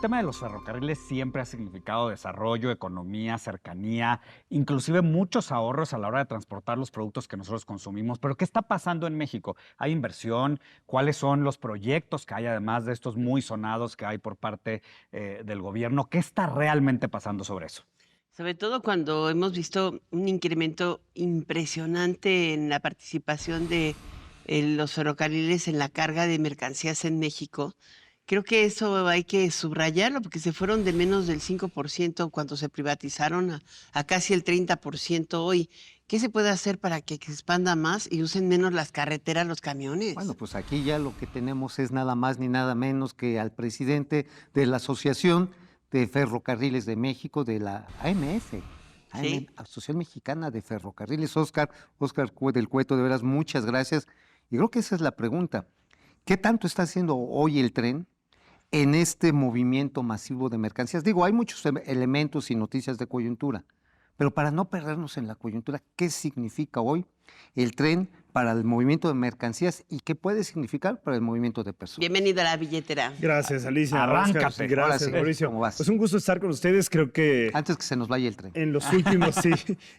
el tema de los ferrocarriles siempre ha significado desarrollo, economía, cercanía, inclusive muchos ahorros a la hora de transportar los productos que nosotros consumimos. Pero ¿qué está pasando en México? ¿Hay inversión? ¿Cuáles son los proyectos que hay, además de estos muy sonados que hay por parte del gobierno? ¿Qué está realmente pasando sobre eso? Sobre todo cuando hemos visto un incremento impresionante en la participación de los ferrocarriles en la carga de mercancías en México. Creo que eso hay que subrayarlo porque se fueron de menos del 5% cuando se privatizaron a casi el 30% hoy. ¿Qué se puede hacer para que se expanda más y usen menos las carreteras los Bueno, camiones? pues aquí ya lo que tenemos es nada más ni nada menos que al presidente de la Asociación de Ferrocarriles de México, de la AMF, Sí. Asociación Mexicana de Ferrocarriles. Óscar del Cueto, de veras, muchas gracias. Y creo que esa es la pregunta. ¿Qué tanto está haciendo hoy el tren en este movimiento masivo de mercancías? Digo, hay muchos elementos y noticias de coyuntura, pero para no perdernos en la coyuntura, ¿qué significa hoy el tren para el movimiento de mercancías y qué puede significar para el movimiento de personas? Bienvenido a la billetera. Gracias, Alicia. Arráncate. Oscar, Ahora gracias, sí, Mauricio. ¿cómo vas? Pues un gusto estar con ustedes. Creo que Antes que se nos vaya el tren. en los últimos, sí,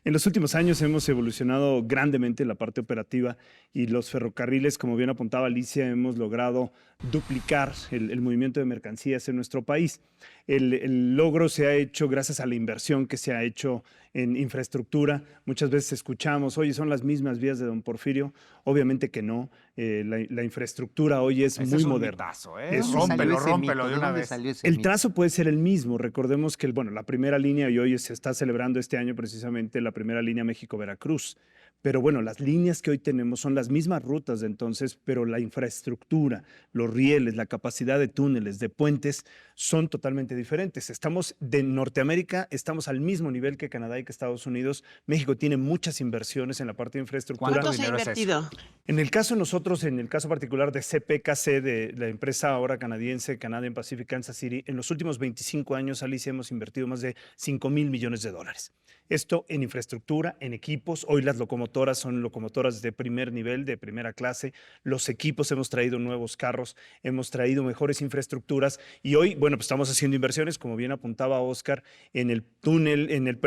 en los últimos años hemos evolucionado grandemente en la parte operativa y los ferrocarriles, como bien apuntaba Alicia, hemos logrado duplicar el movimiento de mercancías en nuestro país. El logro se ha hecho gracias a la inversión que se ha hecho en infraestructura. Muchas veces escuchamos, oye, son las mismas vías de Don Porfirio. Obviamente que no. La infraestructura hoy es Ese muy es un moderna. mitazo, ¿De ¿eh? dónde salió ese Rómpelo mito? de ¿De una dónde vez. salió ese El mito? trazo puede ser el mismo. Recordemos que la primera línea, y hoy se está celebrando este año precisamente la primera línea México-Veracruz. Pero bueno, las líneas que hoy tenemos son las mismas rutas de entonces, pero la infraestructura, los rieles, la capacidad de túneles, de puentes, son totalmente diferentes. Estamos de Norteamérica, estamos al mismo nivel que Canadá y que Estados Unidos. México tiene muchas inversiones en la parte de infraestructura. ¿Cuánto ¿Cuánto se ha dinero es eso? invertido? En el caso de nosotros, en el caso particular de CPKC, de la empresa ahora canadiense Canadian Pacific Kansas City, en los últimos 25 años, Alicia, hemos invertido más de $5,000 millones. Esto en infraestructura, en equipos. Hoy las locomotoras son locomotoras de primer nivel, de primera clase. Los equipos, hemos traído nuevos carros, hemos traído mejores infraestructuras y hoy, bueno, pues estamos haciendo inversiones, como bien apuntaba Óscar, en el túnel, en el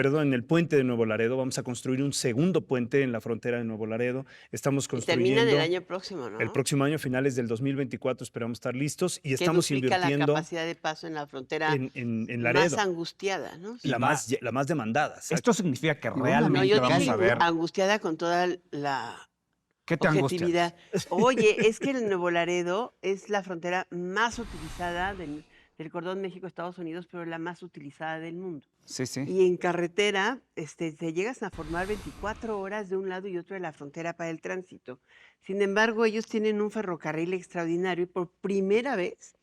puente de Nuevo Laredo. Vamos a construir un segundo puente en la frontera de Nuevo Laredo. Estamos Y terminan construyendo el año próximo, ¿no? el próximo año, finales del 2024, esperamos estar listos y Que estamos duplica la invirtiendo capacidad de paso en la frontera en más Laredo, angustiada, ¿no? la más demandada. Esto significa que bueno, No, realmente yo vamos dije a ver. angustiada con toda la ¿Qué te angustia? objetividad. Oye, es que el Nuevo Laredo es la frontera más utilizada del cordón México-Estados Unidos, pero la más utilizada del mundo. Sí, sí. Y en carretera te llegas a formar 24 horas de un lado y otro de la frontera para el tránsito. Sin embargo, ellos tienen un ferrocarril extraordinario y por primera vez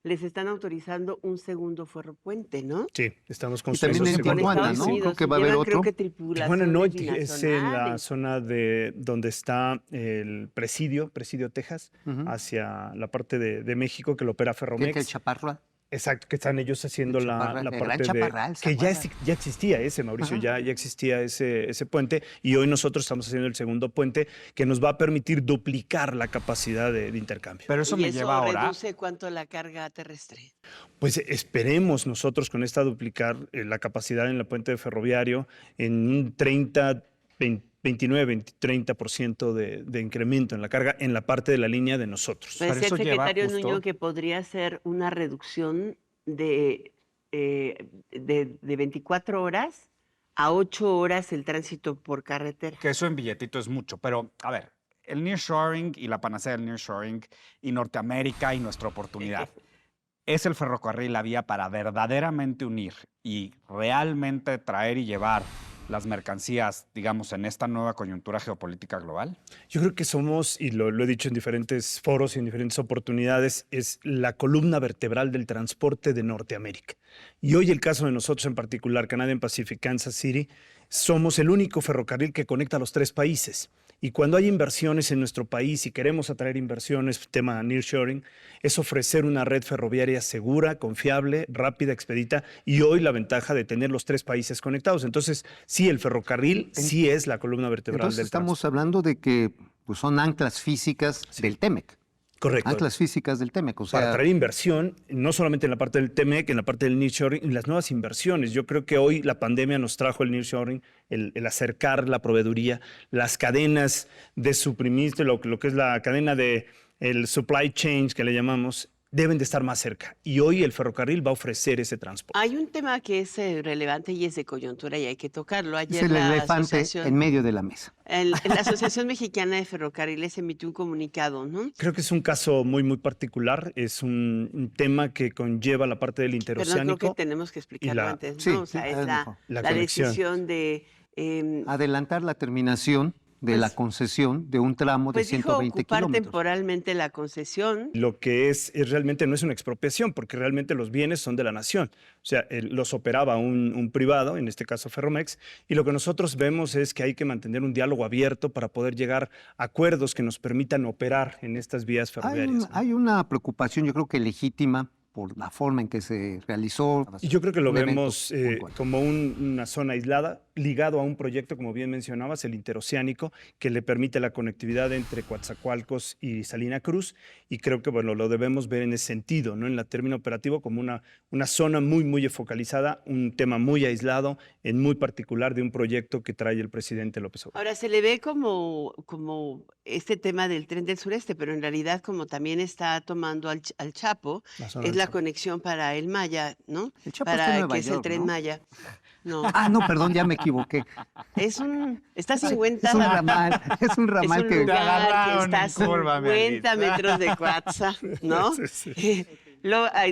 les están autorizando un segundo ferropuente, ¿no? Sí, estamos Y construyendo también en Con Tijuana, Estados ¿no? Unidos. Creo que va a haber Llevan, otro. creo que Tijuana no, tripulaciones es en la binacionales. zona de donde está el Presidio, Texas, Ujú. hacia la parte de México que lo opera ¿Qué es el Ferromex. Chaparral? Exacto, que están ellos haciendo El la Chaparral, el Gran parte de... Chaparral, ¿se Que ya, acuerdan? ya existía ese, Mauricio, Ajá. ya existía ese puente y hoy nosotros estamos haciendo el segundo puente que nos va a permitir duplicar la capacidad de intercambio. Pero eso Y me eso lleva ahora. reduce cuánto la carga terrestre. Pues esperemos nosotros con esta duplicar la capacidad en la puente ferroviario en un 30, 29, 20, 30% de incremento en la carga en la parte de la línea de nosotros. Pero Decía el eso lleva secretario justo- Nuño que podría ser una reducción de 24 horas a 8 horas el tránsito por carretera. Que eso en billetito es mucho, pero a ver, el nearshoring y la panacea del nearshoring y Norteamérica y nuestra oportunidad. ¿Es el ferrocarril la vía para verdaderamente unir y realmente traer y llevar las mercancías, digamos, en esta nueva coyuntura geopolítica global? Yo creo que somos, y lo he dicho en diferentes foros y en diferentes oportunidades, es la columna vertebral del transporte de Norteamérica. Y hoy el caso de nosotros en particular, Canadian Pacific Kansas City, somos el único ferrocarril que conecta a los tres países. Y cuando hay inversiones en nuestro país y queremos atraer inversiones, tema nearshoring, es ofrecer una red ferroviaria segura, confiable, rápida, expedita y hoy la ventaja de tener los tres países conectados. Entonces, sí, el ferrocarril sí es la columna vertebral Entonces del estamos transporte. hablando de que pues, son anclas físicas del TEMEC. Correcto. anclas físicas del TEMEC. O Para sea, atraer inversión, no solamente en la parte del TEMEC, en la parte del nearshoring, y las nuevas inversiones. Yo creo que hoy la pandemia nos trajo el nearshoring, el acercar la proveeduría, las cadenas de suministro, lo que es la cadena de el supply chain que le llamamos, deben de estar más cerca. Y hoy el ferrocarril va a ofrecer ese transporte. Hay un tema que es relevante y es de coyuntura y hay que tocarlo. es Ayer el la elefante asociación, en medio de la mesa. la Asociación Mexicana de Ferrocarriles emitió un comunicado, ¿no? Creo que es un caso muy, muy particular. Es un tema que conlleva la parte del Perdón, creo interoceánico. que tenemos que explicarlo la- antes, sí, ¿no? O sea, sí, es es la, mejor. La la conexión. decisión de... Adelantar la terminación de la Pues- concesión de un tramo de pues dijo 120 ocupar kilómetros. temporalmente la concesión. Lo que es realmente no es una expropiación, porque realmente los bienes son de la nación. O sea, los operaba un privado, en este caso Ferromex, y lo que nosotros vemos es que hay que mantener un diálogo abierto para poder llegar a acuerdos que nos permitan operar en estas vías ferroviarias. ¿no? Hay una preocupación, yo creo que legítima, por la forma en que se realizó. Y yo creo que lo un evento vemos puntual. como una zona aislada, ligado a un proyecto, como bien mencionabas, el interoceánico, que le permite la conectividad entre Coatzacoalcos y Salina Cruz. Y creo que bueno, lo debemos ver en ese sentido, ¿no? En la término operativo, como una zona muy, muy focalizada, un tema muy aislado, en muy particular de un proyecto que trae el presidente López Obrador. Ahora se le ve como este tema del tren del sureste, pero en realidad como también está tomando al Chapo, La zona es del la Chapo. conexión para el Maya, ¿no? El Chapo está en Para Nueva que es el York, tren ¿no? Maya. No, No, perdón, ya me equivoqué. está a 50, Es un ramal, es un es ramal un que... lugar que agarraron está a en curva, 50 Melis. metros de Coatza, ¿no? Sí, sí.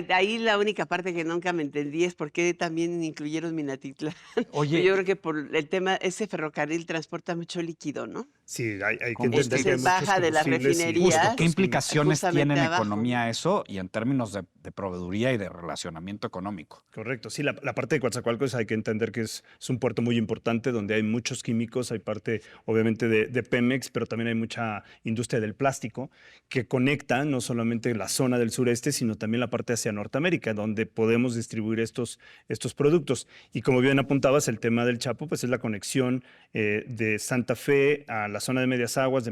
Ahí la única parte que nunca me entendí es por qué también incluyeron Minatitlán. Oye, Yo creo que por el tema, ese ferrocarril transporta mucho líquido, ¿no? Sí, hay que Como entender usted que hay se muchos baja de las combustibles y- refinerías. justo, ¿qué Sí, implicaciones justamente tiene en abajo, ¿no? economía eso y en términos de proveeduría y de relacionamiento económico? Correcto, sí, la parte de Coatzacoalcos hay que entender que es un puerto muy importante donde hay muchos químicos, hay parte obviamente de Pemex, pero también hay mucha industria del plástico que conecta no solamente la zona del sureste, sino también la parte hacia Norteamérica, donde podemos distribuir estos productos. Y como bien apuntabas, el tema del Chapo, pues es la conexión de Santa Fe a la zona de Medias Aguas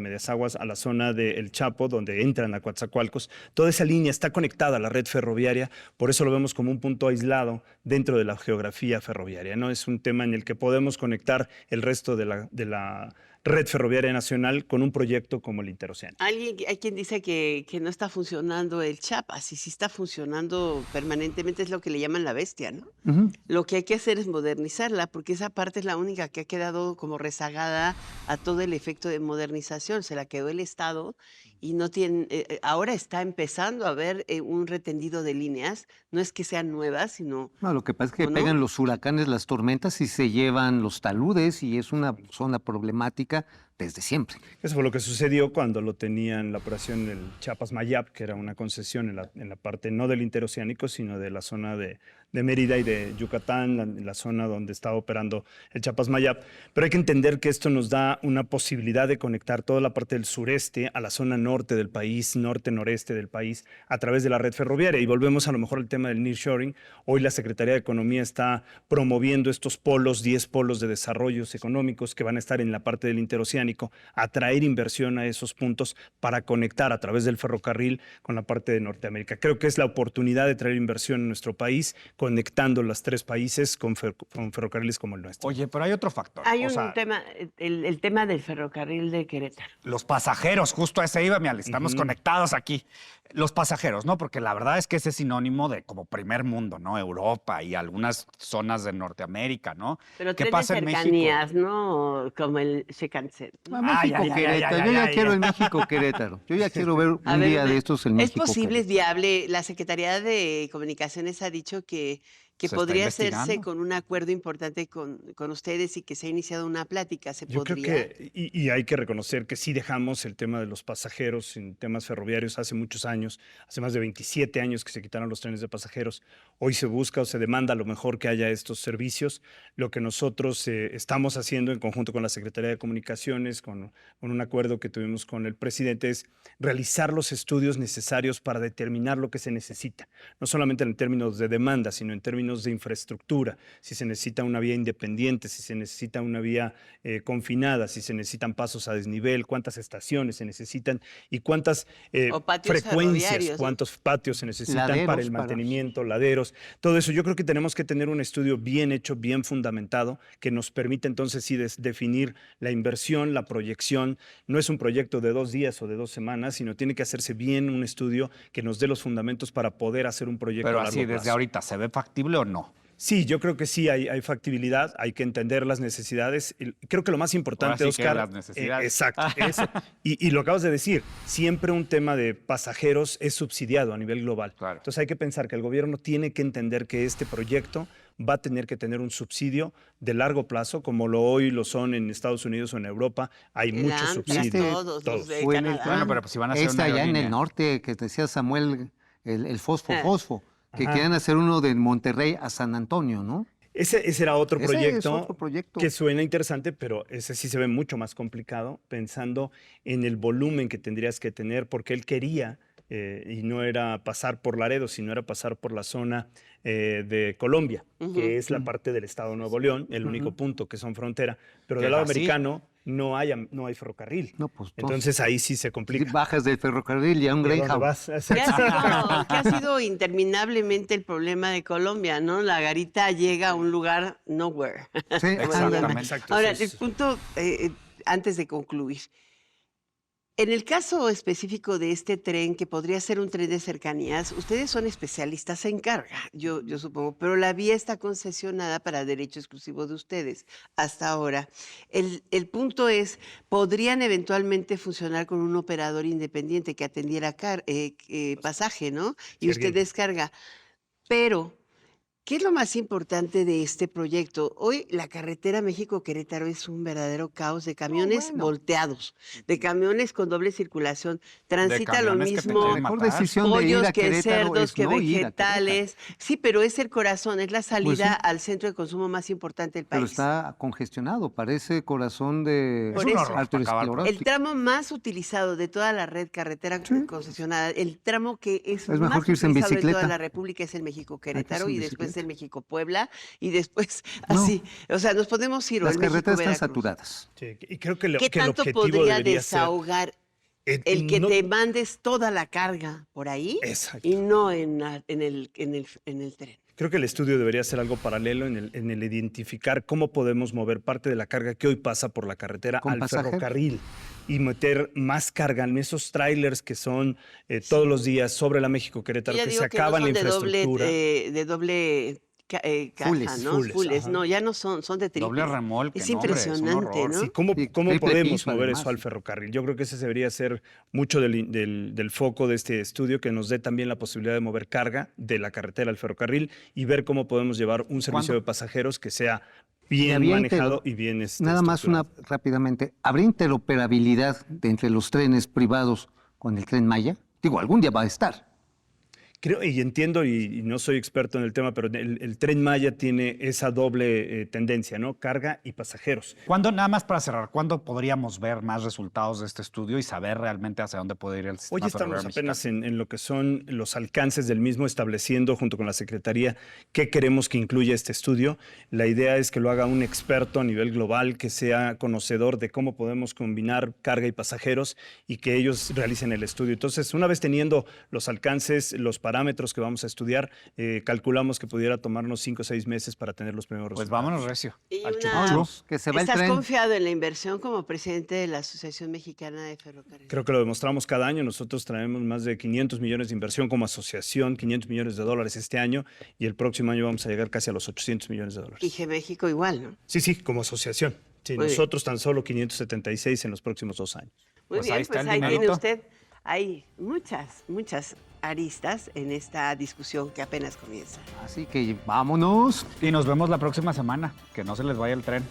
a la zona del Chapo, donde entran a Coatzacoalcos. Toda esa línea está conectada a la red ferroviaria, por eso lo vemos como un punto aislado dentro de la geografía ferroviaria, ¿no? Es un tema en el que podemos conectar el resto de la red ferroviaria nacional con un proyecto como el interoceánico. Hay quien dice que no está funcionando el Chiapas, y sí está funcionando permanentemente, es lo que le llaman la bestia, ¿no? Ujú. Lo que hay que hacer es modernizarla, porque esa parte es la única que ha quedado como rezagada a todo el efecto de modernización. Se la quedó el Estado y no tiene, ahora está empezando a haber un retendido de líneas. No es que sean nuevas, sino No, lo que pasa es que ¿o no? pegan los huracanes, las tormentas y se llevan los taludes y es una zona problemática desde siempre. Eso fue lo que sucedió cuando lo tenían la operación el Chiapas-Mayap, que era una concesión en la parte no del interoceánico, sino de la zona de Mérida y de Yucatán, la zona donde estaba operando el Chiapas-Mayap. Pero hay que entender que esto nos da una posibilidad de conectar toda la parte del sureste a la zona norte del país, norte-noreste del país, a través de la red ferroviaria. Y volvemos a lo mejor al tema del nearshoring. Hoy la Secretaría de Economía está promoviendo estos polos, 10 polos de desarrollos económicos que van a estar en la parte del interoceánico, atraer inversión a esos puntos para conectar a través del ferrocarril con la parte de Norteamérica. Creo que es la oportunidad de traer inversión en nuestro país, conectando los tres países con ferrocarriles como el nuestro. Oye, pero hay otro factor. hay O un sea, tema, el tema del ferrocarril de Querétaro. los pasajeros, justo a ese iba, Mial, estamos conectados aquí. Los pasajeros, ¿no? Porque la verdad es que ese es sinónimo de como primer mundo, ¿no? Europa y algunas zonas de Norteamérica, ¿no? Pero ¿Qué trenes pasa en México? cercanías, ¿no? Como el Shinkansen. A Ay, México ay, ay, Querétaro. ay, Yo ya ay, quiero ay. el México Querétaro. Yo ya quiero ver A un ver, día de estos el ¿es México posible, es Querétaro. viable? La Secretaría de Comunicaciones ha dicho que ¿Se está podría hacerse investigando? con un acuerdo importante con ustedes y que se ha iniciado una plática. ¿Se Yo creo podría? que, y hay que reconocer que sí dejamos el tema de los pasajeros en temas ferroviarios hace muchos años, hace más de 27 años que se quitaron los trenes de pasajeros. Hoy se busca o se demanda a lo mejor que haya estos servicios. Lo que nosotros estamos haciendo en conjunto con la Secretaría de Comunicaciones, con un acuerdo que tuvimos con el presidente, es realizar los estudios necesarios para determinar lo que se necesita, no solamente en términos de demanda, sino en términos términos de infraestructura, si se necesita una vía independiente, si se necesita una vía confinada, si se necesitan pasos a desnivel, cuántas estaciones se necesitan y cuántas O patios frecuencias, ferroviarios, ¿no? cuántos patios se necesitan para Laderos, el para- mantenimiento, laderos, todo eso. Yo creo que tenemos que tener un estudio bien hecho, bien fundamentado, que nos permita entonces sí definir la inversión, la proyección. No es un proyecto de 2 días o de 2 semanas, sino tiene que hacerse bien un estudio que nos dé los fundamentos para poder hacer un proyecto Pero a largo así, desde plazo. ahorita, ¿se ve factible o no? Sí, yo creo que sí hay factibilidad, hay que entender las necesidades. Creo que lo más importante, Ahora sí que Oscar, las necesidades. exacto, eso. Y lo acabas de decir, siempre un tema de pasajeros es subsidiado a nivel global. Claro. Entonces hay que pensar que el gobierno tiene que entender que este proyecto va a tener que tener un subsidio de largo plazo, como hoy lo son en Estados Unidos o en Europa. Hay El muchos Amtrak, subsidios. todos los de O en el Canadá. Bueno, pero pues si van a hacer una allá en aerolínea. el norte, que decía Samuel, el Fosfo, que Ajá. querían hacer uno de Monterrey a San Antonio, ¿no? Ese era otro Ese proyecto, es otro proyecto. que suena interesante, pero ese sí se ve mucho más complicado pensando en el volumen que tendrías que tener, porque él quería, y no era pasar por Laredo, sino era pasar por la zona de Colombia, Ujú. que es la parte del estado de Nuevo León, el único punto que son frontera, pero Que del lado es así. americano no hay ferrocarril. No, pues Entonces ahí sí se si complica. bajas del ferrocarril y a un ¿Y a dónde Greyhound. vas? Que Exacto. ha sido interminablemente el problema de Colombia, ¿no? La garita llega a un lugar nowhere. Sí, Exactamente. Exacto, Ahora, eso el es- punto, antes de concluir, en el caso específico de este tren, que podría ser un tren de cercanías, ustedes son especialistas en carga, yo supongo, pero la vía está concesionada para derecho exclusivo de ustedes hasta ahora. El punto es, podrían eventualmente funcionar con un operador independiente que atendiera pasaje, ¿no? Y Sí, usted alguien. descarga. Pero ¿qué es lo más importante de este proyecto? Hoy la carretera México-Querétaro es un verdadero caos de camiones bueno. volteados, de camiones con doble circulación. Transita lo camiones que te mismo quieren La mejor matar. decisión de ir pollos a que Querétaro cerdos, es que no ir a Querétaro. vegetales. Sí, pero es el corazón, es la salida sí. al centro de consumo más importante del Pero país. está congestionado, parece corazón de Por eso. arteriosclerótico. El tramo más utilizado de toda la red carretera Sí. concesionada, el tramo que es Es mejor más que irse en utilizado en toda bicicleta. la República es el México-Querétaro en y después bicicleta. el México-Puebla y después No. así. O sea, nos podemos ir o Las el carreteras están México-Veracruz. saturadas. Sí, y creo que, ¿Qué que el tanto objetivo podría debería ser... desahogar el que no- te mandes toda la carga por ahí Exacto. y no en el tren? Creo que el estudio debería ser algo paralelo en el identificar cómo podemos mover parte de la carga que hoy pasa por la carretera Con al pasajeros. ferrocarril y meter más carga en esos trailers que son todos los días sobre la México-Querétaro, Ya que digo se que no acaban la son infraestructura. de doble caja, Fules, ¿no? fules, Fules, ajá. no, ya no son de triple. Doble remolque, Es no, hombre, es un impresionante, horror. ¿no? Sí, ¿cómo Y podemos triple piso, mover además. eso al ferrocarril? Yo creo que ese debería ser mucho del foco de este estudio, que nos dé también la posibilidad de mover carga de la carretera al ferrocarril y ver cómo podemos llevar un servicio de pasajeros que sea bien había manejado intero- y bien Nada más estructurado. rápidamente. ¿Habría interoperabilidad entre los trenes privados con el Tren Maya? Digo, algún día va a estar. Creo y entiendo, y no soy experto en el tema, pero el Tren Maya tiene esa doble tendencia, ¿no? Carga y pasajeros. ¿Cuándo, nada más para cerrar, cuándo podríamos ver más resultados de este estudio y saber realmente hacia dónde puede ir el sistema Hoy estamos ferroviario apenas mexicano? en lo que son los alcances del mismo, estableciendo junto con la Secretaría qué queremos que incluya este estudio. La idea es que lo haga un experto a nivel global, que sea conocedor de cómo podemos combinar carga y pasajeros y que ellos realicen el estudio. Entonces, una vez teniendo los alcances, los parámetros que vamos a estudiar, calculamos que pudiera tomarnos 5 o 6 meses para tener los primeros Pues resultados. vámonos, Recio. Y al una- chucho. Vámonos, que se va el ¿Estás tren. confiado en la inversión como presidente de la Asociación Mexicana de Ferrocarriles? Creo que lo demostramos cada año. Nosotros traemos más de 500 millones de inversión como asociación, 500 millones de dólares este año, y el próximo año vamos a llegar casi a los 800 millones de dólares. Y que México igual, ¿no? Sí, como asociación. Sí, Muy bien. nosotros tan solo 576 en los próximos 2 años. Muy Pues bien, ahí está pues el ahí tiene dinerito. usted. Hay muchas aristas en esta discusión que apenas comienza. Así que vámonos. Y nos vemos la próxima semana. Que no se les vaya el tren.